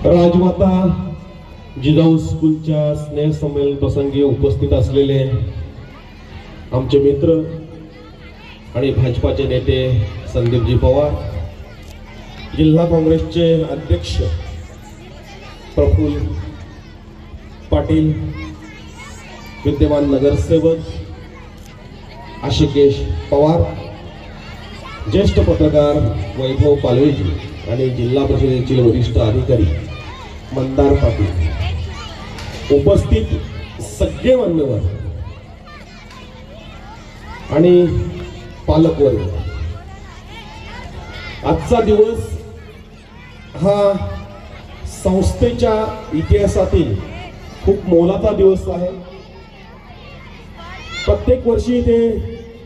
राजमाता जिजाऊ स्कूलच्या स्नेहसंमेलन प्रसंगी उपस्थित असलेले आमचे मित्र आणि भाजपाचे नेते संदीपजी पवार, जिल्हा काँग्रेसचे अध्यक्ष प्रफुल्ल पाटील, विद्यमान नगरसेवक आशिकेश पवार, ज्येष्ठ पत्रकार वैभव पालवेजी आणि जिल्हा परिषदेचे वरिष्ठ अधिकारी मंदार पाटील, उपस्थित सगळे मान्यवर आणि पालकवर्ग, आजचा दिवस हा संस्थेच्या इतिहासातील खूप मोलाचा दिवस आहे. प्रत्येक वर्षी ते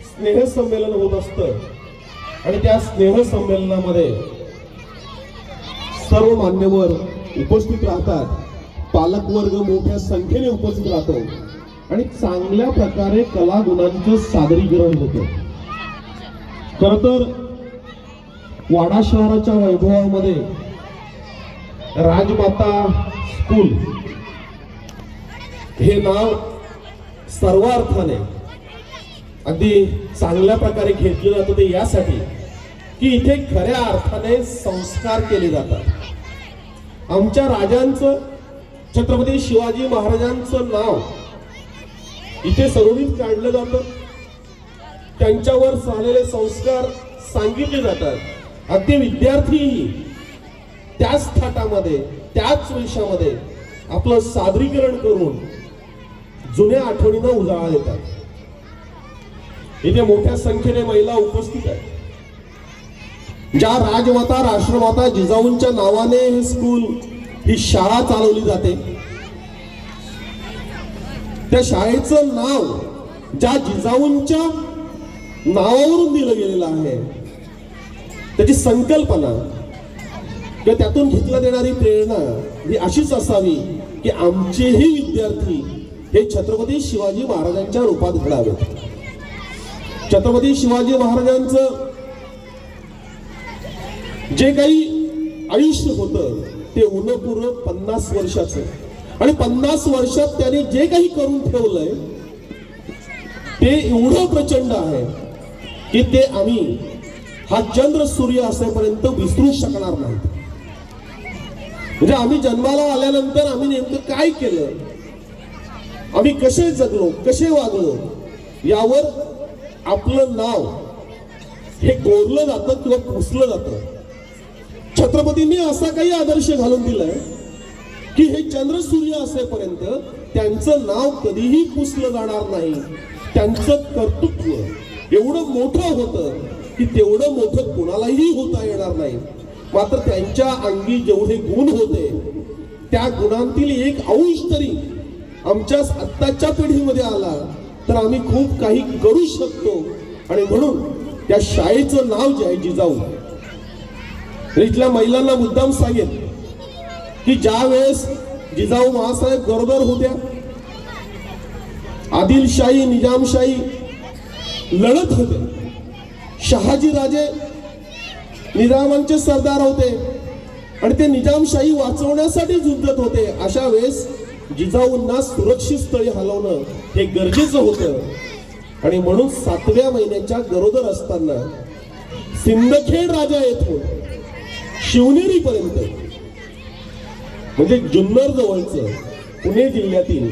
स्नेहसंमेलन होत असतं आणि त्या स्नेहसंमेलनामध्ये सर्व मान्यवर उपस्थित राहतात, पालकवर्ग मोठ्या संख्येने उपस्थित राहतो आणि चांगल्या प्रकारे कलागुणांचं सादरीकरण होतं. खरं तर वाडा शहराच्या वैभवामध्ये राजमाता स्कूल हे नाव सर्व अर्थाने अगदी चांगल्या प्रकारे घेतलं जातं. ते यासाठी की इथे खऱ्या अर्थाने संस्कार केले जातात. आमच्या राजांचं, छत्रपती शिवाजी महाराजांचं नाव इथे सरोनीत काढलं जातं. त्यांच्यावर झालेले संस्कार सांगितले जातात. अगदी विद्यार्थीही त्याच थाटामध्ये, त्याच वेशामध्ये आपलं सादरीकरण करून जुन्या आठवणींना उजाळा देतात. इथे मोठ्या संख्येने महिला उपस्थित आहेत. ज्या राजमाता, राष्ट्रमाता जिजाऊंच्या नावाने हे स्कूल, ही शाळा चालवली जाते, त्या शाळेचं नाव ज्या जिजाऊंच्या नावावरून दिलं गेलेलं आहे, त्याची संकल्पना किंवा त्यातून घेतला देणारी प्रेरणा ही अशीच असावी की आमचेही विद्यार्थी हे छत्रपती शिवाजी महाराजांच्या रूपात घडावेत. छत्रपती शिवाजी महाराजांचं जे काही आयुष्य होतं ते उन्नपूर्व 50 वर्षाचं आणि 50 वर्षात त्यांनी जे काही करून ठेवलंय ते एवढं प्रचंड आहे की ते आम्ही हा चंद्र सूर्य असेपर्यंत विसरू शकणार नाही. म्हणजे आम्ही जन्माला आल्यानंतर आम्ही नेमकं काय केलं, आम्ही कसे जगलो, कसे वागलो, यावर आपलं नाव हे कोरलं जातं किंवा पुसलं जातं. छत्रपतींनी असा काही आदर्श घालून दिलाय की हे चंद्र सूर्य असेपर्यंत त्यांचं नाव कधीही पुसलं जाणार नाही. त्यांचं कर्तृत्व एवढं मोठं होतं की तेवढं मोठं कोणालाही होता येणार नाही. मात्र त्यांच्या अंगी जेवढे गुण होते त्या गुणांतील एक अंश तरी आमच्या आत्ताच्या पिढीमध्ये आला तर आम्ही खूप काही करू शकतो. आणि म्हणून त्या शाळेचं नाव जे आहे जिजाऊ, इथल्या महिलांना मुद्दाम सांगेन की ज्या वेळेस जिजाऊ महासाहेब गरोदर होत्या, आदिलशाही निजामशाही लढत होते, शहाजी राजे निजामांचे सरदार होते आणि ते निजामशाही वाचवण्यासाठी झुंजत होते. अशा वेळेस जिजाऊंना सुरक्षित स्थळी हलवणं हे गरजेचं होतं. आणि म्हणून 7व्या महिन्याच्या गरोदर असताना सिंदखेड राजा येथून शिवनेरी पर्यंत, म्हणजे जुन्नर जवळचं पुणे जिल्ह्यातील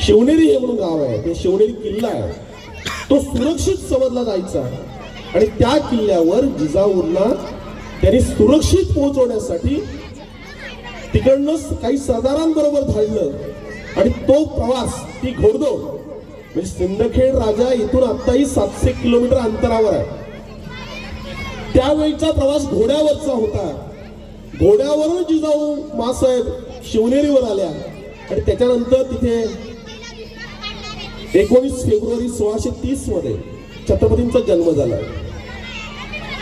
शिवनेरी हे म्हणून गाव आहे, ते शिवनेरी किल्ला आहे, तो सुरक्षित समजला जायचा. आणि त्या किल्ल्यावर जिजाऊंना त्यांनी सुरक्षित पोहोचवण्यासाठी तिकडनं काही सरदारांबरोबर धाडलं आणि तो प्रवास, ती घोडदौड, म्हणजे सिंदखेड राजा इथून आत्ताही 700 किलोमीटर अंतरावर आहे. त्यावेळीचा प्रवास घोड्यावरचा होता. घोड्यावरून जिजाऊ मासाहेब शिवनेरीवर आल्या आणि त्याच्यानंतर तिथे 19 फेब्रुवारी 1630 मध्ये छत्रपतींचा जन्म झाला.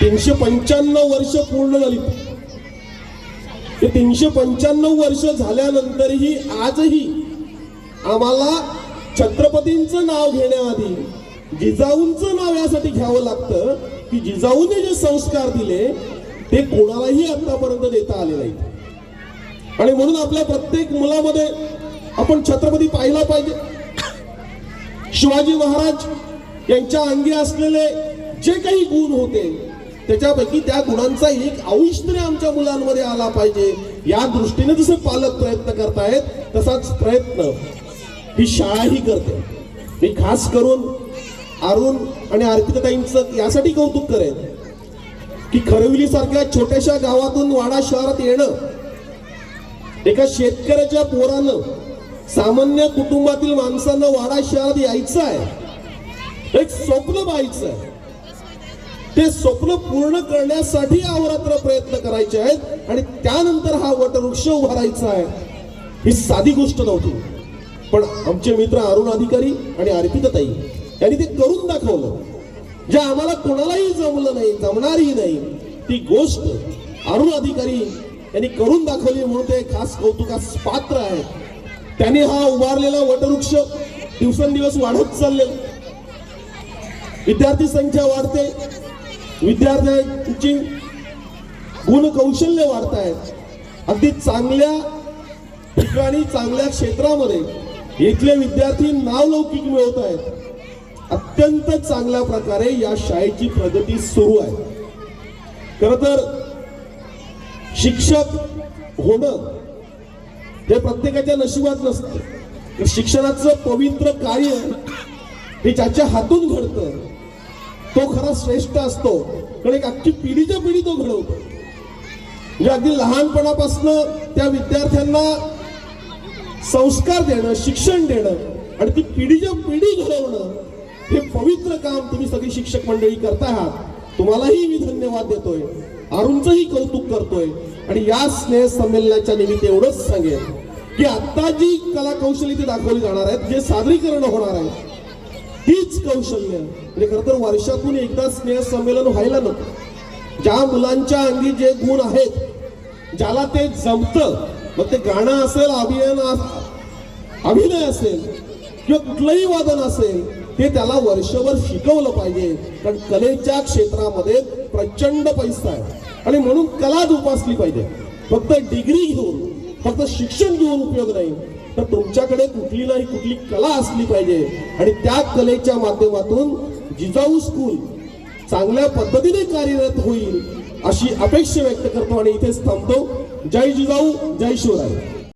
395 वर्ष पूर्ण झाली. ते 395 वर्ष झाल्यानंतरही आजही आम्हाला छत्रपतींचं नाव घेण्याआधी जिजाऊंचं नाव यासाठी घ्यावं लागतं की जिजाऊने जे संस्कार दिले ते कोणालाही आतापर्यंत देता आले नाहीत. आणि म्हणून आपल्या प्रत्येक मुलामध्ये आपण छत्रपती पाहिला पाहिजे. शिवाजी महाराज यांच्या अंगी असलेले जे काही गुण होते त्याच्यापैकी त्या गुणांचा एक अंश तरी आमच्या मुलांमध्ये आला पाहिजे या दृष्टीने जसे पालक प्रयत्न करतायत तसाच प्रयत्न ही शाळाही करते. मी खास करून अरुण आणि अर्पिताताईंचं यासाठी कौतुक करेन की खरवली सारख्या छोट्याशा गावातून वाडा शहरात येणं, एका शेतकऱ्याच्या पोरानं, सामान्य कुटुंबातील माणसांना वाडा शहरात यायचं आहे, एक स्वप्न पाहायचं आहे. ते स्वप्न पूर्ण करण्यासाठी अहोरात्र प्रयत्न करायचे आहेत आणि त्यानंतर हा वटवृक्ष उभारायचा आहे. ही साधी गोष्ट नव्हती, पण आमचे मित्र अरुण अधिकारी आणि अर्पिताताई यांनी ते करून दाखवलं. जे आम्हाला कोणालाही जमलं नाही, जमणारही नाही, ती गोष्ट अरुण अधिकारी यांनी करून दाखवली म्हणून ते खास कौतुकास पात्र आहे. त्यांनी हा उभारलेला वटवृक्ष दिवसेंदिवस वाढत चाललेला, विद्यार्थी संख्या वाढते, विद्यार्थ्यांची गुण कौशल्य वाढत आहेत. अगदी चांगल्या ठिकाणी चांगल्या क्षेत्रामध्ये इथले विद्यार्थी नावलौकिक मिळवत आहेत. अत्यंत चांगल्या प्रकारे या शाळेची प्रगती सुरू आहे. खर तर शिक्षक होणं हे प्रत्येकाच्या नशिबात नसतं. शिक्षणाचं पवित्र कार्य हे ज्याच्या हातून घडतं तो खरा श्रेष्ठ असतो, कारण एक अख्खी पिढीच्या पिढी तो घडवतो. म्हणजे अगदी लहानपणापासून त्या विद्यार्थ्यांना संस्कार देणं, शिक्षण देणं आणि ती पिढीच्या पिढी घडवणं हे पवित्र काम तुम्ही सगळी शिक्षक मंडळी करता आहात. तुम्हालाही मी धन्यवाद देतोय, अरुणचंही कौतुक करतोय. आणि या स्नेह संमेलनाच्या निमित्त एवढंच सांगेन की आता जी कला कौशल्य इथे दाखवली जाणार आहेत, जे सादरीकरण होणार आहे, तीच कौशल्य म्हणजे खरं तर वर्षातून एकदा स्नेह संमेलन व्हायला नको. ज्या मुलांच्या अंगी जे गुण आहेत, ज्याला ते जमतं, मग ते गाणं असेल, अभिनय असेल किंवा कुठलंही वादन असेल, ते त्याला वर्षभर शिकवलं पाहिजे. कारण कलेच्या क्षेत्रामध्ये प्रचंड पैसा आहे आणि म्हणून कला जोपासली पाहिजे. फक्त डिग्री घेऊन, फक्त शिक्षण घेऊन उपयोग नाही, तर तुमच्याकडे कुठली नाही कुठली कला असली पाहिजे. आणि त्या कलेच्या माध्यमातून जिजाऊ स्कूल चांगल्या पद्धतीने कार्यरत होईल अशी अपेक्षा व्यक्त करतो आणि इथेच थांबतो. जय जिजाऊ, जय शिवराय.